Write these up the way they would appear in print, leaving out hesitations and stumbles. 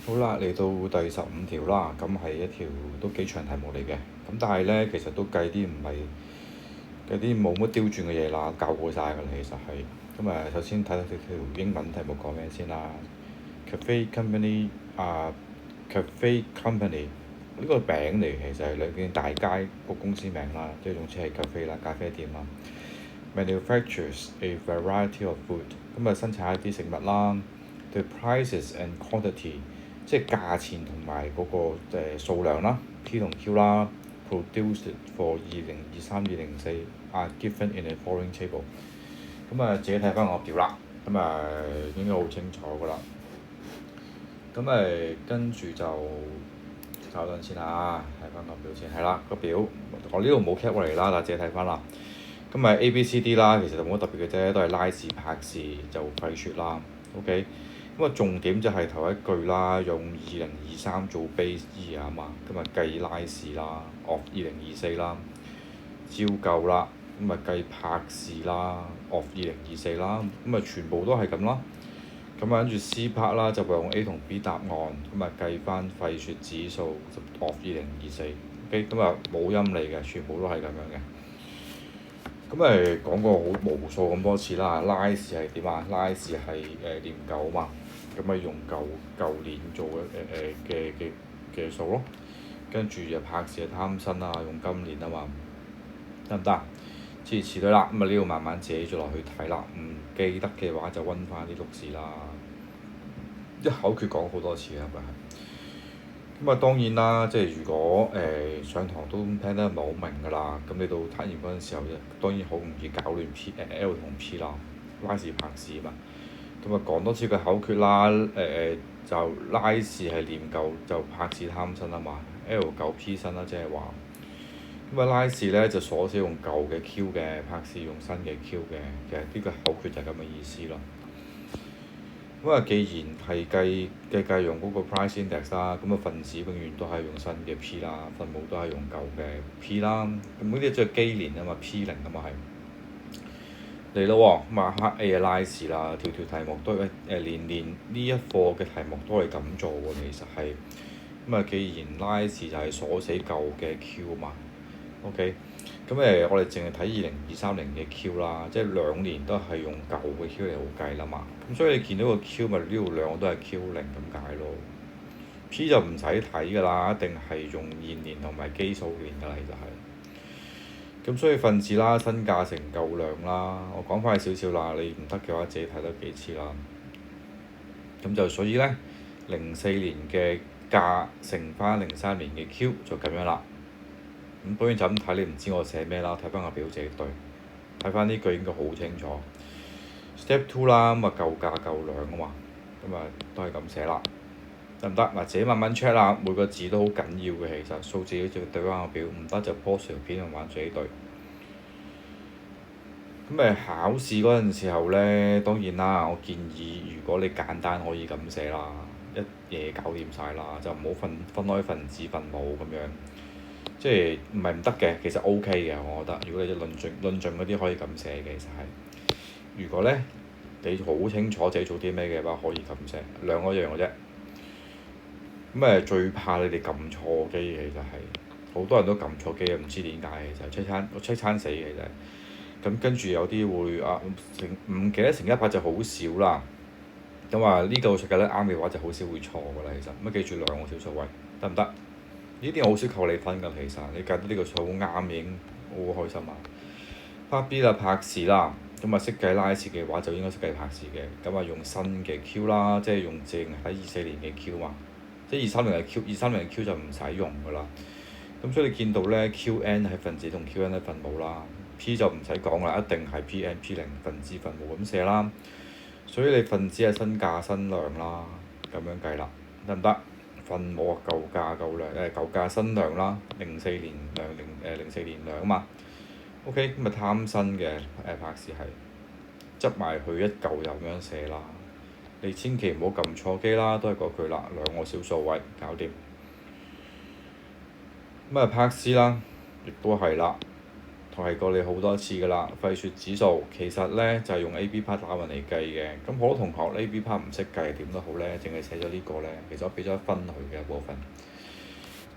好啦，嚟到第15條啦，咁係一條都幾長題目嚟嘅，咁但係呢，其實都計啲唔係計啲冇乜刁鑽嘅嘢啦，教過晒㗎啦，其實係。咁首先睇睇條英文題目講咩先啦。Cafe Company Cafe Company 呢個餅嚟，其實係兩件大街個公司名啦，即係總之係 cafe 啦，咖啡店啦。Manufactures a variety of food，咁生產一啲食物啦。The prices and quantity， 即係價錢同埋嗰個數量啦 ，P 同 Q 啦。Produced for 2023-2024 are given in a following table。咁自己睇翻我表啦，應該好清楚㗎啦。跟住就稍等先嚇，睇翻個表先。係啦，個表我呢度冇 cap 過嚟啦，但係自己睇翻啦。A、B、C、D 啦，其實就冇乜特別嘅啫，都係拉氏拍氏就廢説啦。OK，重點就係頭一句啦，用2023做 base year 啊嘛，計拉氏啦 of 2024啦，照舊啦，計拍氏啦 of 2024啦，全部都係咁啦。跟住 C part 啦，就用 A 同 B 答案，計翻廢説指數 of 2024。OK，冇音嚟嘅，全部都係咁樣嘅。講過好無數咁多次啦，拉氏係點啊？拉氏係年舊啊嘛，用舊年做嘅數咯。跟住就拍氏係貪新啦，用今年啊嘛，得唔得？諸如此類啦，呢度慢慢寫咗落去睇啦。唔記得嘅話就温翻啲錄事啦。一口訣講好多次嘅係咪？當然啦，即係如果上堂都聽得唔係好明㗎啦，咁你到睇完嗰陣時候，當然好容易搞亂 L 同 P 啦，拉氏拍氏嘛。講多次個口訣啦，就拉氏係念舊，就拍氏貪新啊嘛。L 舊 P 新啦，即係話。拉氏呢就鎖死用舊嘅 Q 嘅，拍氏用新嘅 Q 嘅，其實呢個口訣就係咁嘅意思咯。既然係計用嗰個 price index 啦，分子永遠都係用新嘅 P 啦，分母都係用舊嘅 P 啦。呢啲即係基年啊嘛 ，P0啊嘛係。嚟咯喎，黑 A 嘅拉氏啦，條題目都年呢一課嘅題目都係咁做喎，其實係。既然拉氏就係鎖死舊嘅 Q 嘛 ，OK。我哋淨係睇2023年嘅 Q 啦，即係兩年都係用舊嘅 Q 嚟好計啦嘛。所以你見到個 Q 咪呢度兩個都係 Q0咁解咯。P 就唔使睇㗎啦，一定係用現年同埋基數年㗎啦，其實係。所以分子啦，新價乘舊量啦，我講快少少啦，你唔得嘅話自己睇多幾次啦。所以呢，04年嘅價乘翻03年嘅 Q 就咁樣啦。當然就咁睇，你唔知我寫咩啦，睇翻個表自己對，睇翻呢句應該好清楚。Step 2啦，舊價舊量啊嘛，都係咁寫啦，得唔得？自己慢慢 check 啦，每個字都好緊要嘅，其實數字要對翻個表，唔得就 pause 條片同玩自己對。考試嗰陣時候呢，當然啦，我建議如果你簡單可以咁寫啦，一嘢搞掂晒啦，就唔好分開分子分母咁樣。即係唔係唔得嘅，其實 OK 嘅，我覺得。如果你論盡嗰啲可以咁寫嘅，其實係。如果呢，你好清楚自己做啲咩嘅話，可以咁寫，兩個一樣嘅啫。最怕你哋撳錯機嘅，其實係好多人都撳錯機，唔知點解其實凄慘死嘅其實。跟住有啲會唔記得乘100就好少啦。呢個計得啱嘅話就好少會錯㗎啦，其實。記住兩個小數位，得唔得？呢啲我好少扣你分㗎，其實你計到呢個數好啱已經好開心啊。Part B 啦，拍氏啦，識計拉氏嘅話就應該識計拍氏嘅，用新嘅 Q 啦，即係用淨喺24年嘅 Q 嘛，即係23年嘅 Q，23年嘅 Q 就唔使用㗎啦。所以你見到呢 QN 係分子同 QN 係分母啦 ，P 就唔使講啦，一定係 PN P0 分子分母咁寫啦。所以你分子係新價新量啦，咁樣計啦，得唔得？分母舊價舊量舊價新量啦，04年量04年量啊嘛。OK，貪新嘅拍氏係執埋去一嚿就咁樣寫啦。你千祈唔好撳錯機啦，都係嗰句啦，兩個小數位搞掂。拍氏啦，亦都係啦，我係過你好多次㗎啦。費雪指數其實咧就係用 A B part 打運嚟計嘅。咁好多同學 A B part 唔識計點都好咧，淨係寫咗呢個咧，其實我俾咗一分佢嘅部分。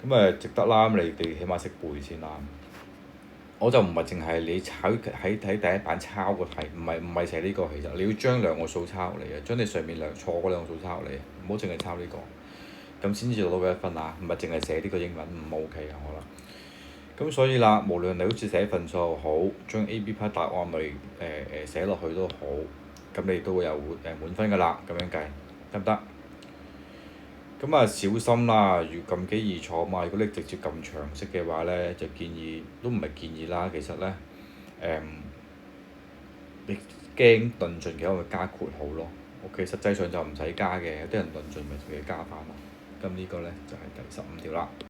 咁值得啦，咁你哋起碼識背先啦。我就唔係淨係你喺第一版抄個題，唔係寫呢個，其實你要將兩個數抄嚟嘅，將你上面錯嗰兩個數抄嚟，唔好淨係抄呢個，咁先至攞到佢一分啊！唔係淨係寫呢個英文唔 OK 啊，我覺得。咁所以啦，無論你好似寫份數又好，將 A、B part 答案咪寫落去都好，咁你都會有滿分㗎啦，咁樣計得唔得？咁小心啦，如撳機易錯嘛。如果你直接撳長式嘅話咧，就建議都唔係建議啦。其實咧，你驚論盡嘅話，咪加括號咯。OK，實際上就唔使加嘅，有啲人論盡咪自己加翻咯。咁呢個咧就係第15條啦。